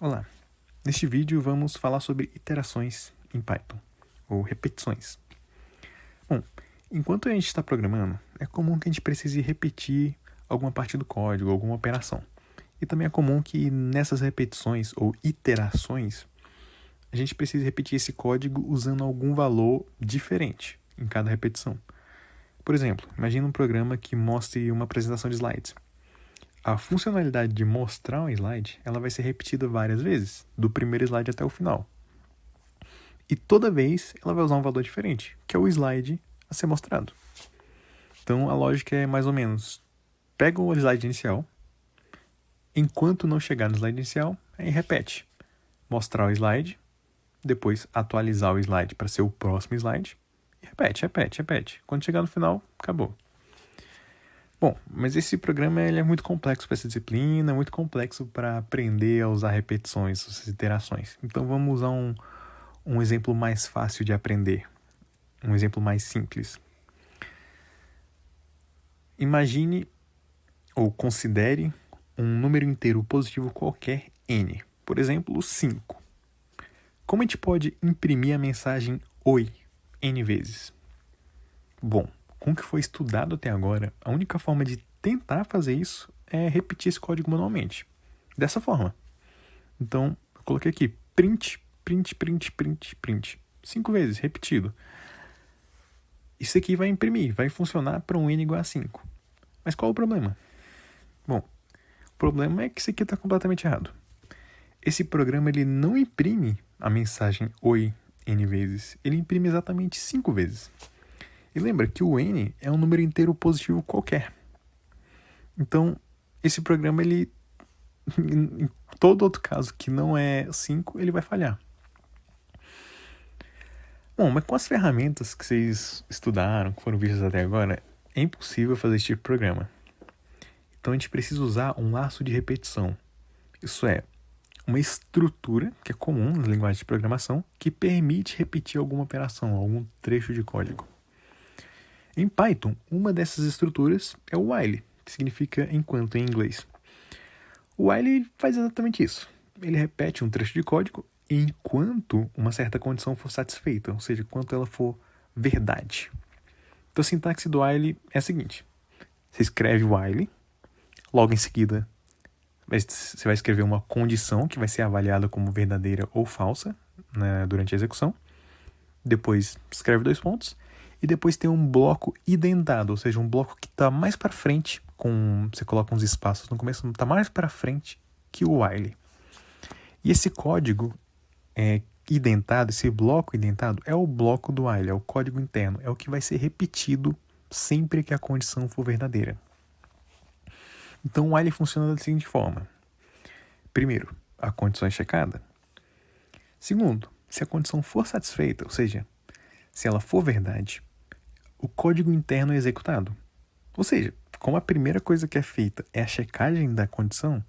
Olá, neste vídeo vamos falar sobre iterações em Python, ou repetições. Bom, enquanto a gente está programando, é comum que a gente precise repetir alguma parte do código, alguma operação. E também é comum que nessas repetições ou iterações, a gente precise repetir esse código usando algum valor diferente em cada repetição. Por exemplo, imagine um programa que mostre uma apresentação de slides. A funcionalidade de mostrar um slide, ela vai ser repetida várias vezes, do primeiro slide até o final. E toda vez ela vai usar um valor diferente, que é o slide a ser mostrado. Então a lógica é mais ou menos, pega o slide inicial, enquanto não chegar no slide inicial, aí repete. Mostrar o slide, depois atualizar o slide para ser o próximo slide, e repete. Quando chegar no final, acabou. Bom, mas esse programa ele é muito complexo para essa disciplina, muito complexo para aprender a usar repetições, essas iterações. Então vamos usar um exemplo mais fácil de aprender, um exemplo mais simples. Imagine ou considere um número inteiro positivo qualquer n, por exemplo, 5. Como a gente pode imprimir a mensagem Oi n vezes? Bom, com o que foi estudado até agora, a única forma de tentar fazer isso é repetir esse código manualmente. Dessa forma. Então, eu coloquei aqui print. 5 vezes, repetido. Isso aqui vai imprimir, vai funcionar para um n igual a 5. Mas qual o problema? Bom, o problema é que isso aqui está completamente errado. Esse programa ele não imprime a mensagem Oi n vezes, ele imprime exatamente 5 vezes. E lembra que o n é um número inteiro positivo qualquer. Então, esse programa, ele, em todo outro caso que não é 5, ele vai falhar. Bom, mas com as ferramentas que vocês estudaram, que foram vistas até agora, é impossível fazer esse tipo de programa. Então a gente precisa usar um laço de repetição. Isso é, uma estrutura que é comum nas linguagens de programação que permite repetir alguma operação, algum trecho de código. Em Python, uma dessas estruturas é o while, que significa enquanto em inglês. O while faz exatamente isso. Ele repete um trecho de código enquanto uma certa condição for satisfeita, ou seja, enquanto ela for verdade. Então a sintaxe do while é a seguinte. Você escreve while, logo em seguida você vai escrever uma condição que vai ser avaliada como verdadeira ou falsa, né, durante a execução. Depois escreve 2 pontos. E depois tem um bloco identado, ou seja, um bloco que está mais para frente, você coloca uns espaços no começo, está mais para frente que o while. E esse código identado, esse bloco identado, é o bloco do while, é o código interno, é o que vai ser repetido sempre que a condição for verdadeira. Então o while funciona da seguinte forma. Primeiro, a condição é checada. Segundo, se a condição for satisfeita, ou seja, se ela for verdade, o código interno é executado. Ou seja, como a primeira coisa que é feita é a checagem da condição,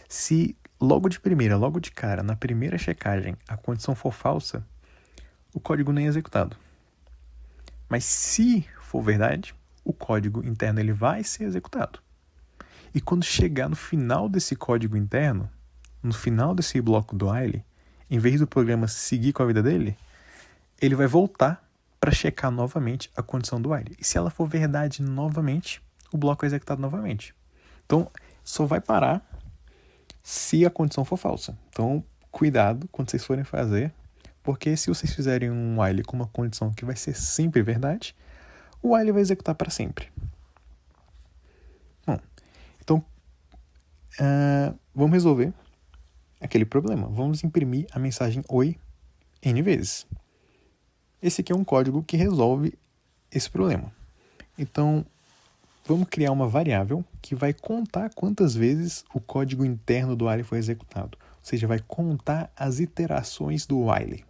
se logo de cara, na primeira checagem, a condição for falsa, o código nem é executado. Mas se for verdade, o código interno ele vai ser executado. E quando chegar no final desse código interno, no final desse bloco do while, em vez do programa seguir com a vida dele, ele vai voltar para checar novamente a condição do while. E se ela for verdade novamente, o bloco é executado novamente. Então, só vai parar se a condição for falsa. Então, cuidado quando vocês forem fazer, porque se vocês fizerem um while com uma condição que vai ser sempre verdade, o while vai executar para sempre. Bom, então, vamos resolver aquele problema. Vamos imprimir a mensagem Oi n vezes. Esse aqui é um código que resolve esse problema. Então, vamos criar uma variável que vai contar quantas vezes o código interno do while foi executado. Ou seja, vai contar as iterações do while.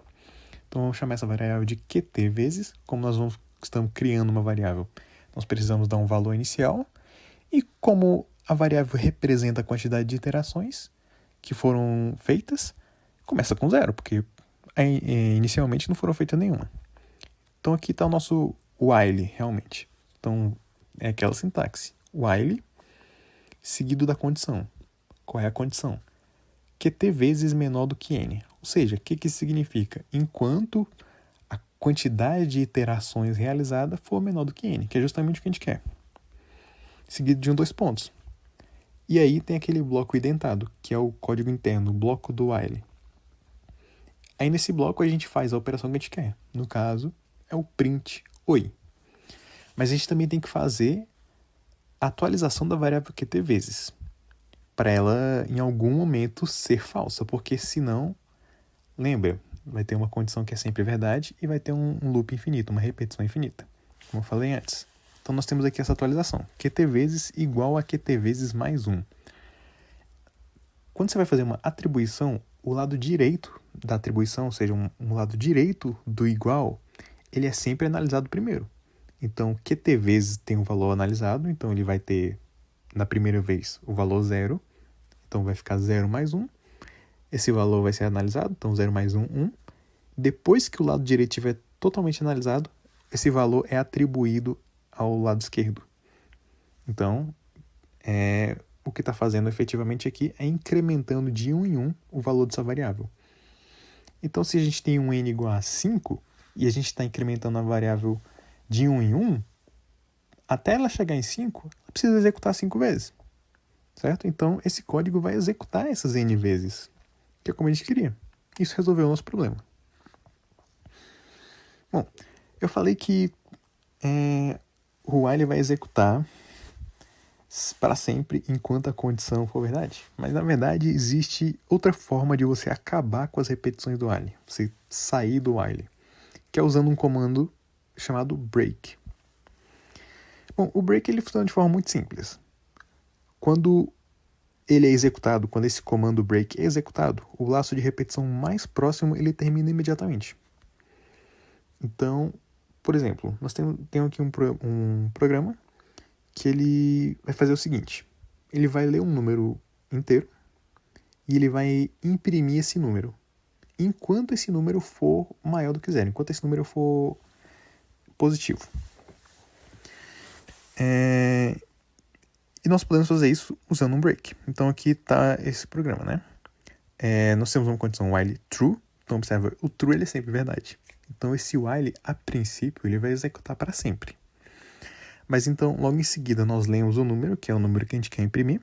Então, vamos chamar essa variável de qt vezes. Como nós estamos criando uma variável, nós precisamos dar um valor inicial. E como a variável representa a quantidade de iterações que foram feitas, começa com 0, porque inicialmente não foram feitas nenhuma. Então aqui está o nosso while, realmente. Então é aquela sintaxe. While seguido da condição. Qual é a condição? QT vezes menor do que N. Ou seja, o que isso significa? Enquanto a quantidade de iterações realizada for menor do que N, que é justamente o que a gente quer. Seguido de dois pontos. E aí tem aquele bloco identado, que é o código interno, o bloco do while. Aí nesse bloco a gente faz a operação que a gente quer. No caso, é o print oi. Mas a gente também tem que fazer a atualização da variável QT vezes, para ela em algum momento ser falsa, porque senão, lembra, vai ter uma condição que é sempre verdade e vai ter um loop infinito, uma repetição infinita, como eu falei antes. Então nós temos aqui essa atualização, QT vezes igual a QT vezes mais 1. Quando você vai fazer uma atribuição, o lado direito da atribuição, ou seja, um lado direito do igual, ele é sempre analisado primeiro. Então, QT vezes tem um valor analisado, então ele vai ter, na primeira vez, o valor 0. Então, vai ficar 0 mais 1. Esse valor vai ser analisado, então 0 mais 1, 1. Depois que o lado direito estiver totalmente analisado, esse valor é atribuído ao lado esquerdo. Então, o que está fazendo efetivamente aqui é incrementando de 1 em 1 o valor dessa variável. Então, se a gente tem um n igual a 5, e a gente está incrementando a variável de 1 em 1, até ela chegar em 5, ela precisa executar 5 vezes. Certo? Então, esse código vai executar essas n vezes, que é como a gente queria. Isso resolveu o nosso problema. Bom, eu falei que o while vai executar para sempre enquanto a condição for verdade. Mas, na verdade, existe outra forma de você acabar com as repetições do while. Você sair do while, que é usando um comando chamado break. Bom, o break ele funciona de forma muito simples. Quando ele é executado, quando esse comando break é executado, o laço de repetição mais próximo ele termina imediatamente. Então, por exemplo, nós temos aqui um programa que ele vai fazer o seguinte. Ele vai ler um número inteiro e ele vai imprimir esse número enquanto esse número for maior do que 0, enquanto esse número for positivo. E nós podemos fazer isso usando um break. Então aqui está esse programa, né? Nós temos uma condição while true. Então observa, o true ele é sempre verdade. Então esse while, a princípio, ele vai executar para sempre. Mas então, logo em seguida, nós lemos o número, que é o número que a gente quer imprimir,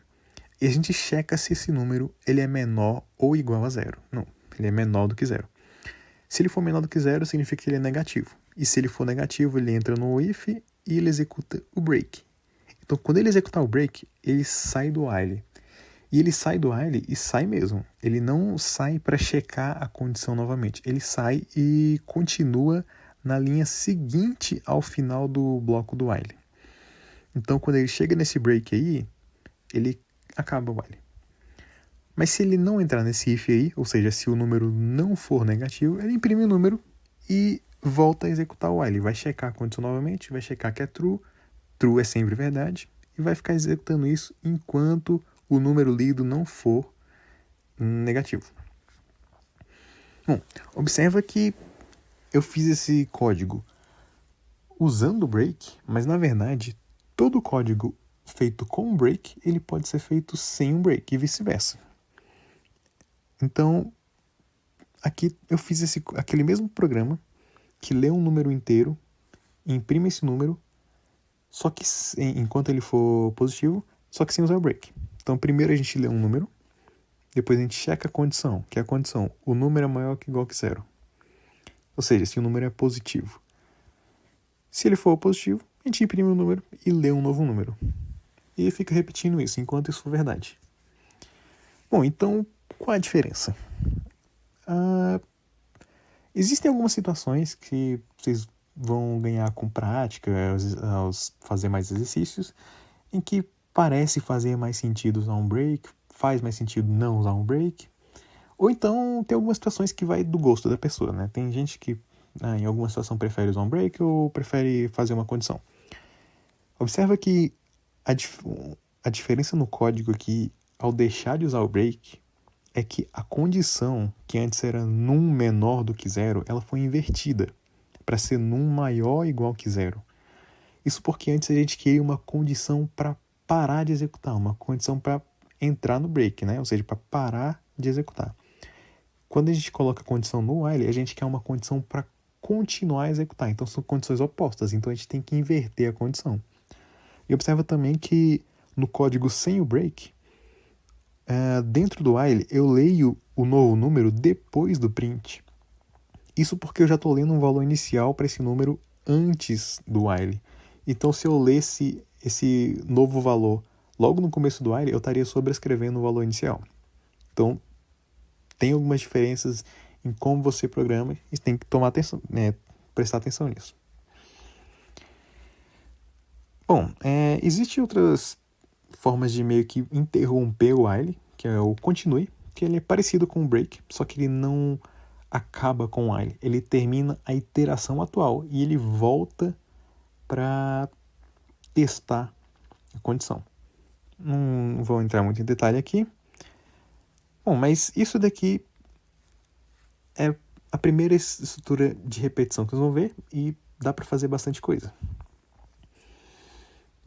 e a gente checa se esse número ele é menor ou igual a 0. Não, ele é menor do que 0. Se ele for menor do que 0, significa que ele é negativo. E se ele for negativo, ele entra no if e ele executa o break. Então, quando ele executar o break, ele sai do while. E ele sai do while e sai mesmo. Ele não sai para checar a condição novamente. Ele sai e continua na linha seguinte ao final do bloco do while. Então, quando ele chega nesse break aí, ele acaba o while. Mas se ele não entrar nesse if aí, ou seja, se o número não for negativo, ele imprime o número e volta a executar o while. Vai checar a condição novamente, vai checar que é true. True é sempre verdade. E vai ficar executando isso enquanto o número lido não for negativo. Bom, observa que eu fiz esse código usando o break, mas na verdade todo código feito com um break, ele pode ser feito sem um break e vice-versa. Então, aqui eu fiz aquele mesmo programa que lê um número inteiro, imprime esse número, só que enquanto ele for positivo, só que sem usar o break. Então, primeiro a gente lê um número, depois a gente checa a condição, que é a condição, o número é maior que igual que 0. Ou seja, se o número é positivo. Se ele for positivo, a gente imprime o número e lê um novo número. E fica repetindo isso enquanto isso for verdade. Bom, então, qual é a diferença? Existem algumas situações que vocês vão ganhar com prática, ao fazer mais exercícios, em que parece fazer mais sentido usar um break, faz mais sentido não usar um break. Ou então tem algumas situações que vai do gosto da pessoa, né? Tem gente que em alguma situação prefere usar um break ou prefere fazer uma condição. Observa que a diferença no código aqui, ao deixar de usar o break, é que a condição que antes era num menor do que 0, ela foi invertida para ser num maior ou igual que 0. Isso porque antes a gente queria uma condição para parar de executar, uma condição para entrar no break, né? Ou seja, para parar de executar. Quando a gente coloca a condição no while, a gente quer uma condição para continuar a executar. Então são condições opostas, então a gente tem que inverter a condição. E observa também que no código sem o break, dentro do while, eu leio o novo número depois do print. Isso porque eu já estou lendo um valor inicial para esse número antes do while. Então, se eu lesse esse novo valor logo no começo do while, eu estaria sobrescrevendo o valor inicial. Então, tem algumas diferenças em como você programa e tem que tomar atenção, prestar atenção nisso. Bom, existem outras formas de meio que interromper o while, que é o continue, que ele é parecido com o break, só que ele não acaba com o while. Ele termina a iteração atual e ele volta para testar a condição. Não vou entrar muito em detalhe aqui. Bom, mas isso daqui é a primeira estrutura de repetição que vocês vão ver e dá para fazer bastante coisa.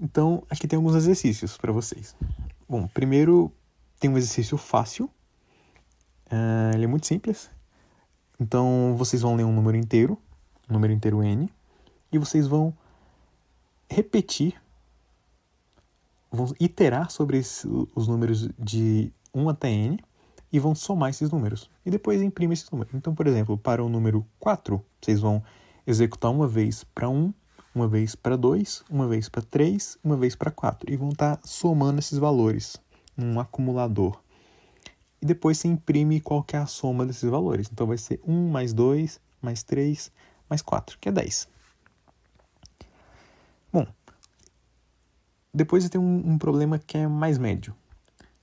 Então, aqui tem alguns exercícios para vocês. Bom, primeiro tem um exercício fácil. Ele é muito simples. Então, vocês vão ler um número inteiro n, e vocês vão repetir, vão iterar sobre os números de 1 até n e vão somar esses números. E depois imprime esses números. Então, por exemplo, para o número 4, vocês vão executar uma vez para 1, uma vez para 2, uma vez para 3, uma vez para 4. E vão estar somando esses valores num acumulador. E depois você imprime qual que é a soma desses valores. Então vai ser 1 mais 2, mais 3, mais 4, que é 10. Bom, depois tem um problema que é mais médio.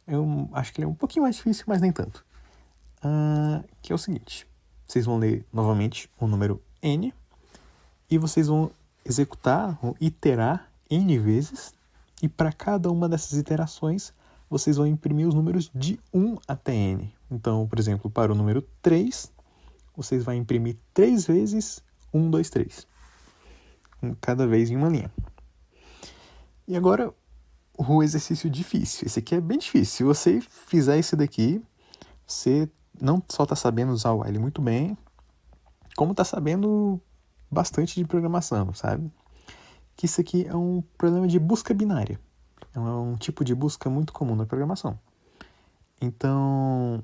Eu acho que ele é um pouquinho mais difícil, mas nem tanto. Que é o seguinte. Vocês vão ler novamente o número n e vocês vão executar, vão iterar n vezes. E para cada uma dessas iterações, vocês vão imprimir os números de 1 até n. Então, por exemplo, para o número 3, vocês vão imprimir 3 vezes 1, 2, 3. Cada vez em uma linha. E agora, o exercício difícil. Esse aqui é bem difícil. Se você fizer esse daqui, você não só está sabendo usar o while muito bem, como está sabendo bastante de programação, sabe? Que isso aqui é um problema de busca binária. É um tipo de busca muito comum na programação. Então,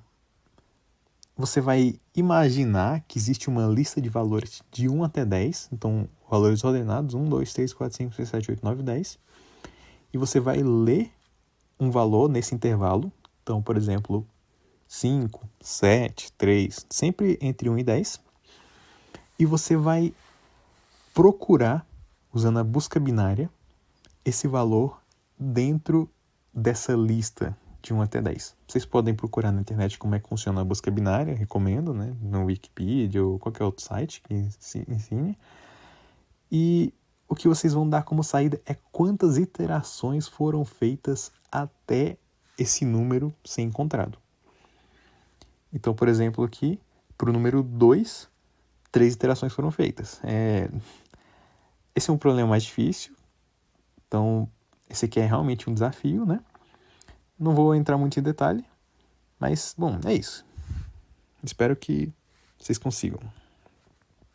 você vai imaginar que existe uma lista de valores de 1 até 10. Então, valores ordenados, 1, 2, 3, 4, 5, 6, 7, 8, 9, 10. E você vai ler um valor nesse intervalo. Então, por exemplo, 5, 7, 3, sempre entre 1 e 10. E você vai procurar, usando a busca binária, esse valor dentro dessa lista de 1 até 10. Vocês podem procurar na internet como é que funciona a busca binária, recomendo, né? No Wikipedia ou qualquer outro site que ensine. E o que vocês vão dar como saída é quantas iterações foram feitas até esse número ser encontrado. Então, por exemplo, aqui, para o número 2, 3 iterações foram feitas. Esse é um problema mais difícil. Então, esse aqui é realmente um desafio, né? Não vou entrar muito em detalhe, mas, bom, é isso. Espero que vocês consigam.